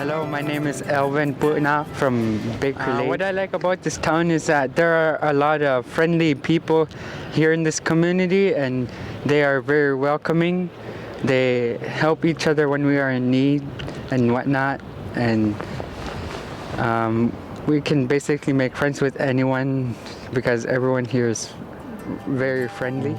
Hello, my name is Elvin Puna from Baker Lake. What I like about this town is that there are a lot of friendly people here in this community, and they are very welcoming. They help each other when we are in need and whatnot, and we can basically make friends with anyone because everyone here is very friendly.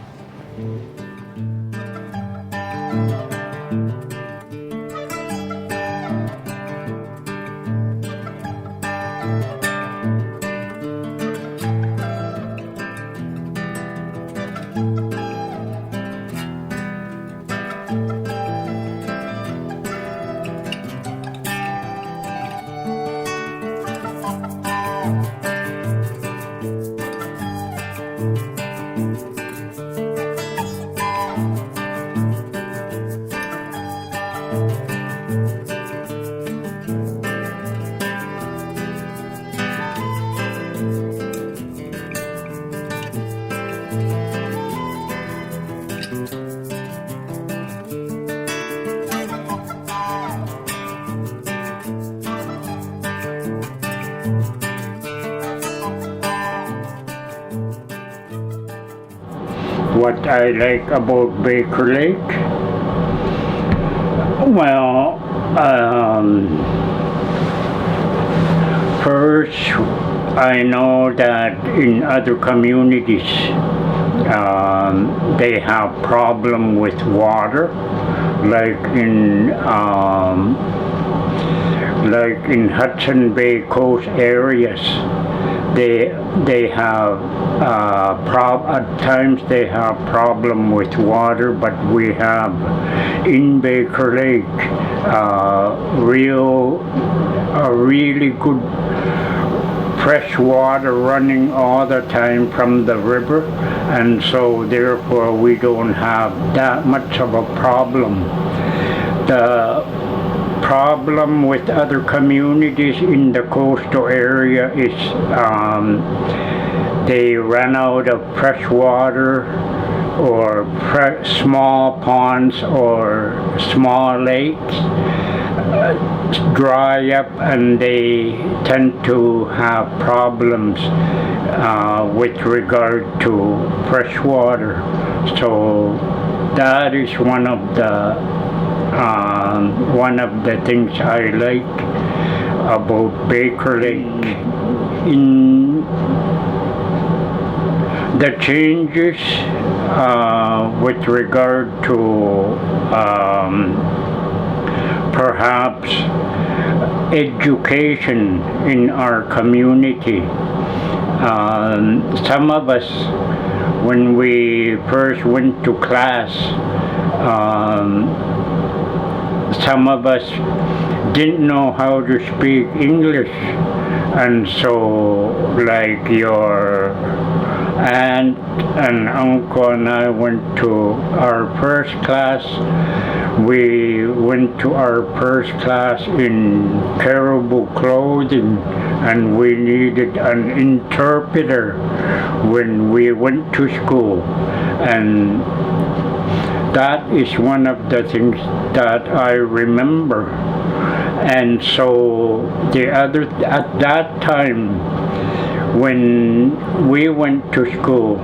What I like about Baker Lake? Well, first, I know that in other communities they have problem with water, like in Hudson Bay Coast areas. They have at times they have problem with water, but we have in Baker Lake a really good fresh water running all the time from the river, and so therefore we don't have that much of a problem. The problem with other communities in the coastal area is they run out of fresh water, or small ponds or small lakes dry up, and they tend to have problems with regard to fresh water. So that is one of the things I like about Baker Lake. In the changes with regard to perhaps education in our community. Some of us, when we first went to class, some of us didn't know how to speak English, and so like your aunt and uncle and I went to our first class. We went to our first class in caribou clothing, and we needed an interpreter when we went to school, and that is one of the things that I remember. And so at that time when we went to school,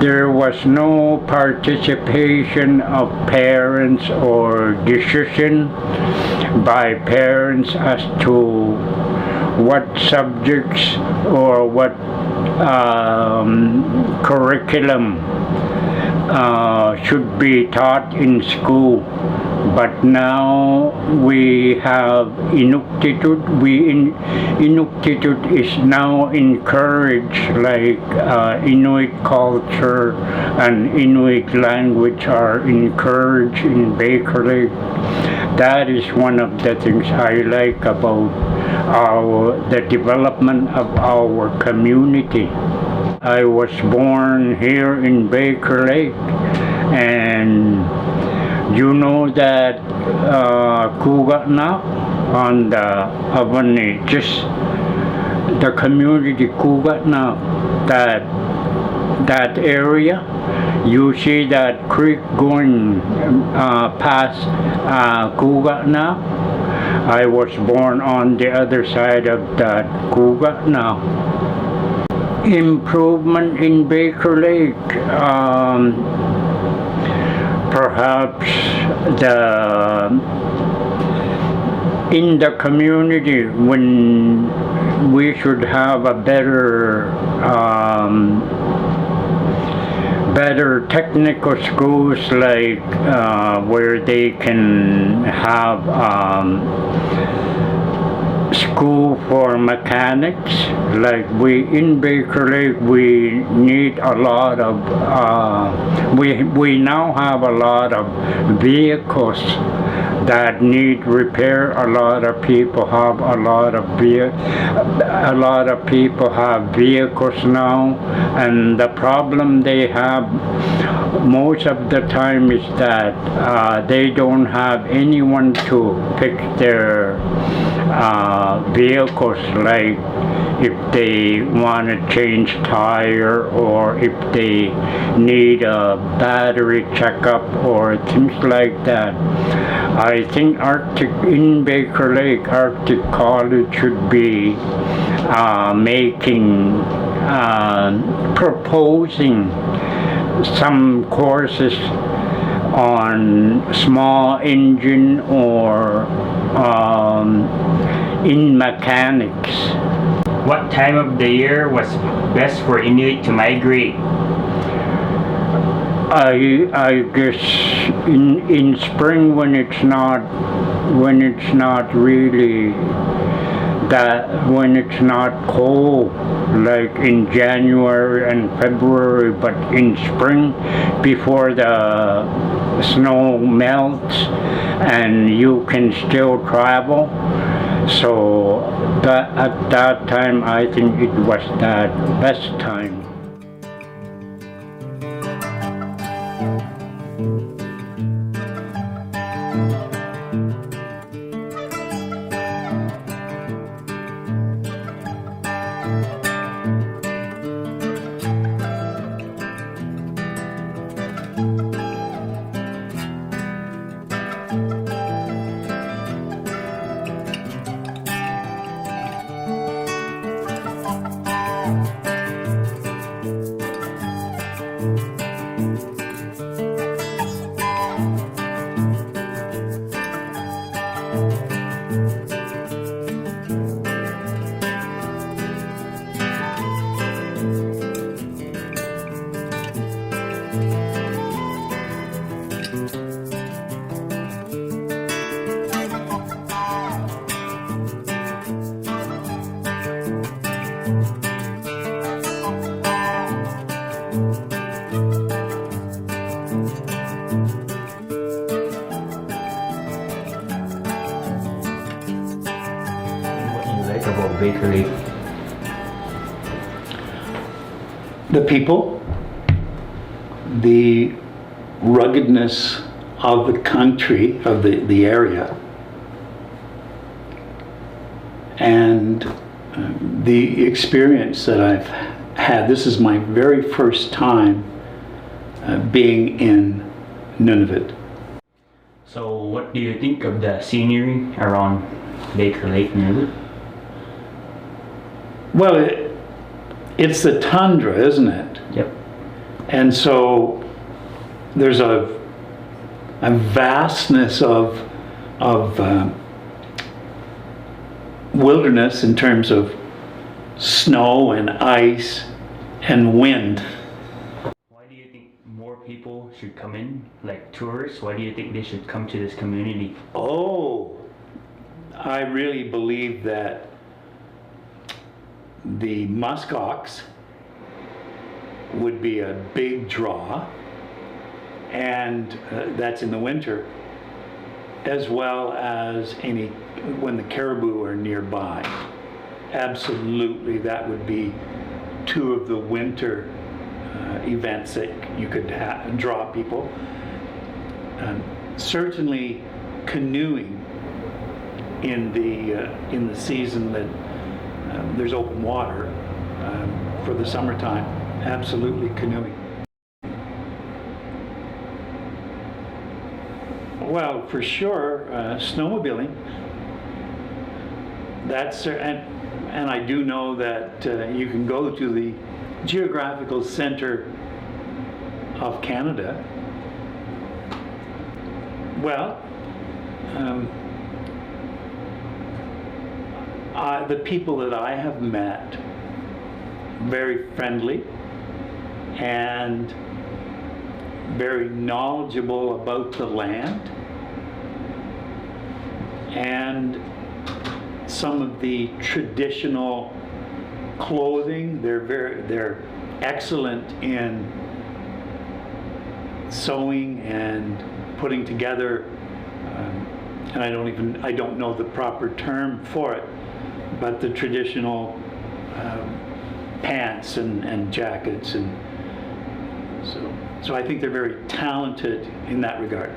there was no participation of parents or decision by parents as to what subjects or what curriculum should be taught in school. But now we have Inuktitut. Inuktitut is now encouraged, like Inuit culture and Inuit language are encouraged in Baker Lake. That is one of the things I like about the development of our community. I was born here in Baker Lake, and you know that Kugatna on the Avani, just the community Kugatna, that that area. You see that creek going past Kuga now. I was born on the other side of that Kuga now. Improvement in Baker Lake. Perhaps in the community, when we should have a better technical schools, like where they can have school for mechanics. Like we in Baker Lake, we need a lot of we now have a lot of vehicles that need repair. A lot of people have people have vehicles now, and the problem they have most of the time is that they don't have anyone to fix their vehicles, like if they want to change tire, or if they need a battery checkup or things like that. I think in Baker Lake, Arctic College should be proposing some courses on small engine or in mechanics. What time of the year was best for Inuit to migrate? I guess in spring, when it's not really when it's not cold, like in January and February, but in spring, before the snow melts and you can still travel. So at that time, I think it was that best time. About Baker Lake? The people, the ruggedness of the country, of the area, and the experience that I've had. This is my very first time being in Nunavut. So what do you think of the scenery around Baker Lake, Nunavut? Well, it's the tundra, isn't it? Yep. And so there's a vastness of wilderness in terms of snow and ice and wind. Why do you think more people should come in, like tourists? Why do you think they should come to this community? Oh, I really believe that the muskox would be a big draw, and that's in the winter, as well as when the caribou are nearby. Absolutely, that would be two of the winter events that you could draw people. Certainly canoeing in the season that there's open water for the summertime. absolutely canoeing. Well, for sure, snowmobiling. That's and I do know that you can go to the Geographical Center of Canada. Well, the people that I have met, very friendly and very knowledgeable about the land, and some of the traditional clothing. They're excellent in sewing and putting together, and I don't know the proper term for it, but the traditional pants and jackets, and so I think they're very talented in that regard.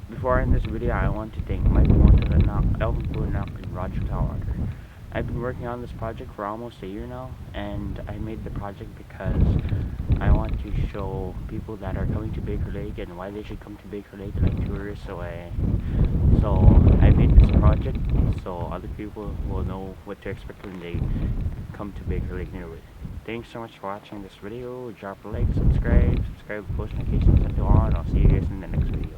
Before I end this video, I want to thank Mike Monta, Elvin Bunak, and Roger Talwater. I've been working on this project for almost a year now, and I made the project because I want to show people that are coming to Baker Lake and why they should come to Baker Lake like tourists away. So I made this project so other people will know what to expect when they come to Baker Lake Nunavut. Thanks so much for watching this video. Drop a like, subscribe with post notifications on. I'll see you guys in the next video.